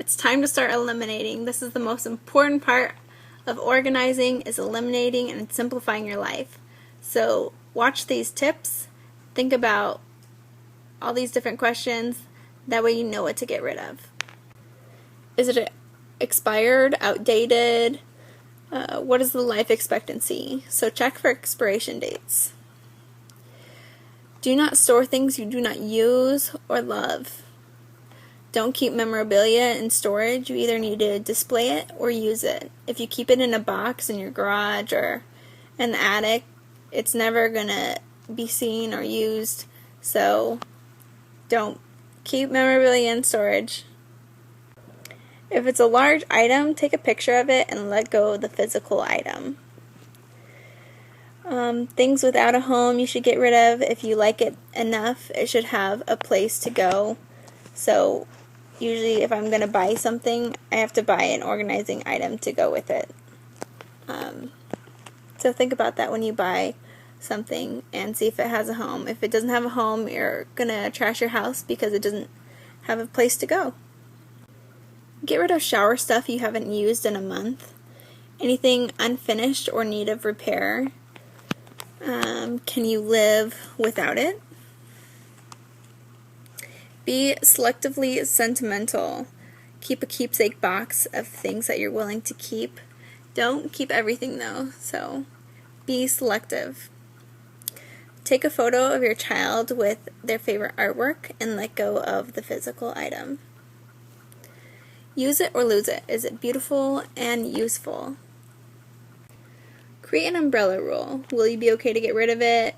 It's time to start eliminating. This is the most important part of organizing, is eliminating and simplifying your life. So watch these tips, think about all these different questions, that way you know what to get rid of. Is it expired, outdated? What is the life expectancy? So check for expiration dates. Do not store things you do not use or love. Don't keep memorabilia in storage. You either need to display it or use it. If you keep it in a box in your garage or in the attic, it's never going to be seen or used. So don't keep memorabilia in storage. If it's a large item, take a picture of it and let go of the physical item. Things without a home you should get rid of. If you like it enough, it should have a place to go. So usually if I'm going to buy something, I have to buy an organizing item to go with it. So think about that when you buy something and see if it has a home. If it doesn't have a home, you're going to trash your house because it doesn't have a place to go. Get rid of shower stuff you haven't used in a month. Anything unfinished or need of repair. Can you live without it? Be selectively sentimental. Keep a keepsake box of things that you're willing to keep. Don't keep everything though, so be selective. Take a photo of your child with their favorite artwork and let go of the physical item. Use it or lose it. Is it beautiful and useful? Create an umbrella rule. Will you be okay to get rid of it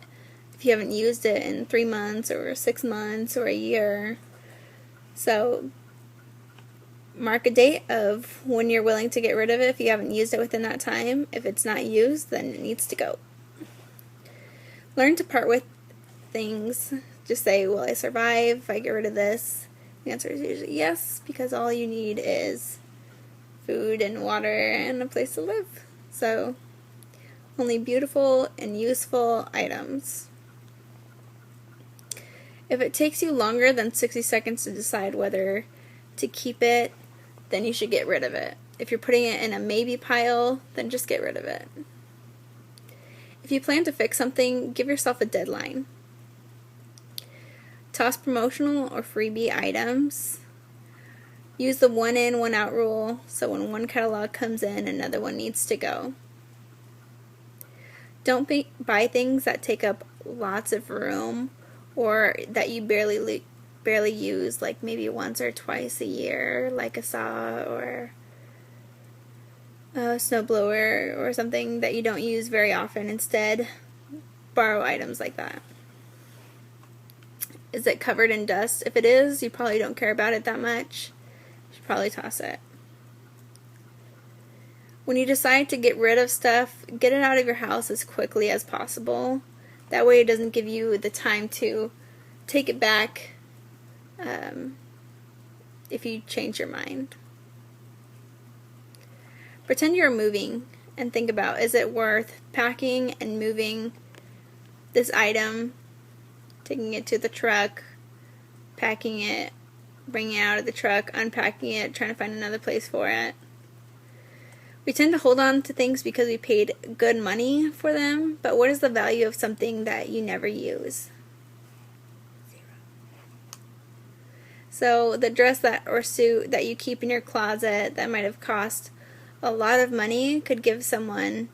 if you haven't used it in 3 months or 6 months or a year? So mark a date of when you're willing to get rid of it if you haven't used it within that time. If it's not used, then it needs to go. Learn to part with things. Just say, will I survive if I get rid of this? The answer is usually yes, because all you need is food and water and a place to live. So only beautiful and useful items. If it takes you longer than 60 seconds to decide whether to keep it, then you should get rid of it. If you're putting it in a maybe pile, then just get rid of it. If you plan to fix something, give yourself a deadline. Toss promotional or freebie items. Use the one in, one out rule, so when one catalog comes in, another one needs to go. Don't buy things that take up lots of room or that you barely use, like maybe once or twice a year, like a saw or a snowblower or something that you don't use very often. Instead, borrow items like that. Is it covered in dust? If it is, you probably don't care about it that much. You should probably toss it. When you decide to get rid of stuff, get it out of your house as quickly as possible. That way it doesn't give you the time to take it back if you change your mind. Pretend you're moving and think about, is it worth packing and moving this item, taking it to the truck, packing it, bringing it out of the truck, unpacking it, trying to find another place for it. We tend to hold on to things because we paid good money for them, but what is the value of something that you never use? Zero. So the dress or suit that you keep in your closet that might have cost a lot of money could give someone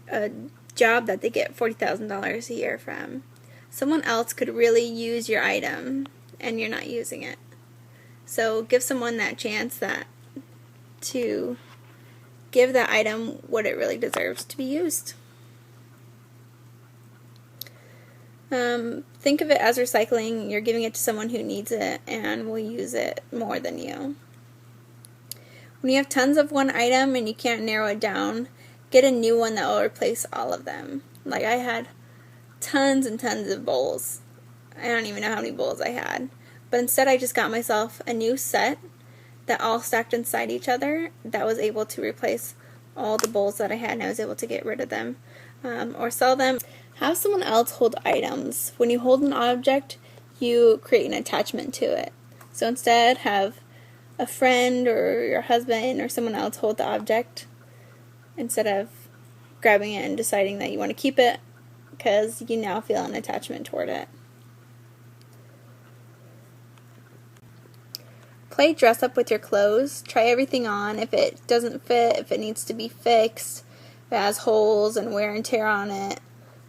a job that they get $40,000 a year from. Someone else could really use your item and you're not using it. So give someone that chance to give that item what it really deserves to be used. Think of it as recycling. You're giving it to someone who needs it and will use it more than you. When you have tons of one item and you can't narrow it down, get a new one that will replace all of them. Like I had tons and tons of bowls. I don't even know how many bowls I had. But instead I just got myself a new set that all stacked inside each other that was able to replace all the bowls that I had, and I was able to get rid of them or sell them. Have someone else hold items. When you hold an object, you create an attachment to it. So instead have a friend or your husband or someone else hold the object instead of grabbing it and deciding that you want to keep it because you now feel an attachment toward it. Play dress up with your clothes. Try everything on. If it doesn't fit, if it needs to be fixed, if it has holes and wear and tear on it,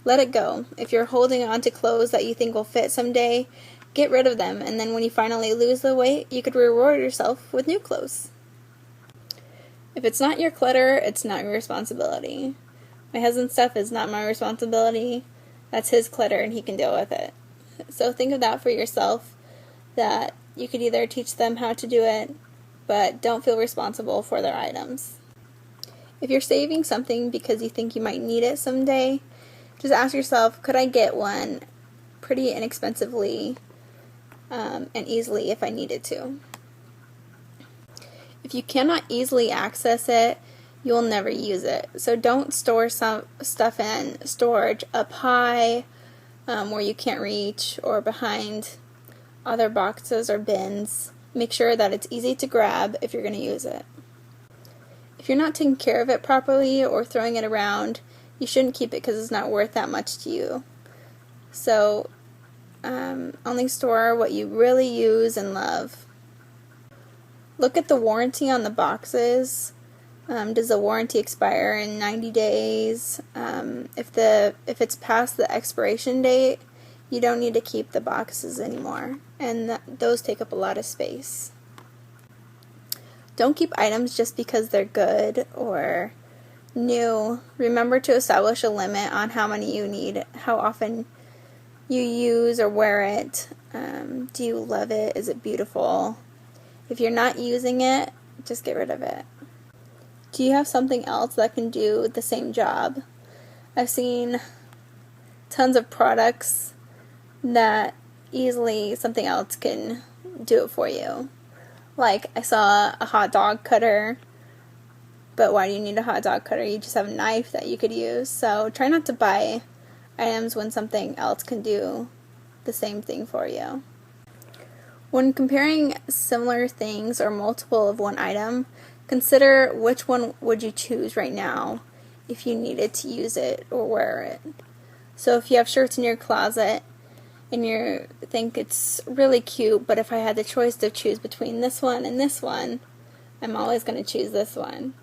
let it go. If you're holding on to clothes that you think will fit someday, get rid of them, and then when you finally lose the weight, you could reward yourself with new clothes. If it's not your clutter, it's not your responsibility. My husband's stuff is not my responsibility. That's his clutter, and he can deal with it. So think of that for yourself, that you could either teach them how to do it, but don't feel responsible for their items. If you're saving something because you think you might need it someday, just ask yourself, could I get one pretty inexpensively and easily if I needed to? If you cannot easily access it, you'll never use it. So don't store some stuff in storage up high where you can't reach or behind other boxes or bins. Make sure that it's easy to grab if you're going to use it. If you're not taking care of it properly or throwing it around, you shouldn't keep it because it's not worth that much to you. So only store what you really use and love. Look at the warranty on the boxes. Does the warranty expire in 90 days? If it's past the expiration date, you don't need to keep the boxes anymore, and those take up a lot of space. Don't keep items just because they're good or new. Remember to establish a limit on how many you need, how often you use or wear it. Do you love it? Is it beautiful? If you're not using it, just get rid of it. Do you have something else that can do the same job? I've seen tons of products that easily something else can do it for you. Like, I saw a hot dog cutter, but why do you need a hot dog cutter? You just have a knife that you could use. So try not to buy items when something else can do the same thing for you. When comparing similar things or multiple of one item, consider which one would you choose right now if you needed to use it or wear it. So if you have shirts in your closet and you think it's really cute, but if I had the choice to choose between this one and this one, I'm always going to choose this one.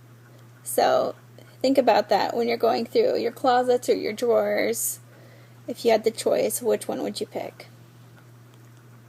So think about that when you're going through your closets or your drawers. If you had the choice, which one would you pick?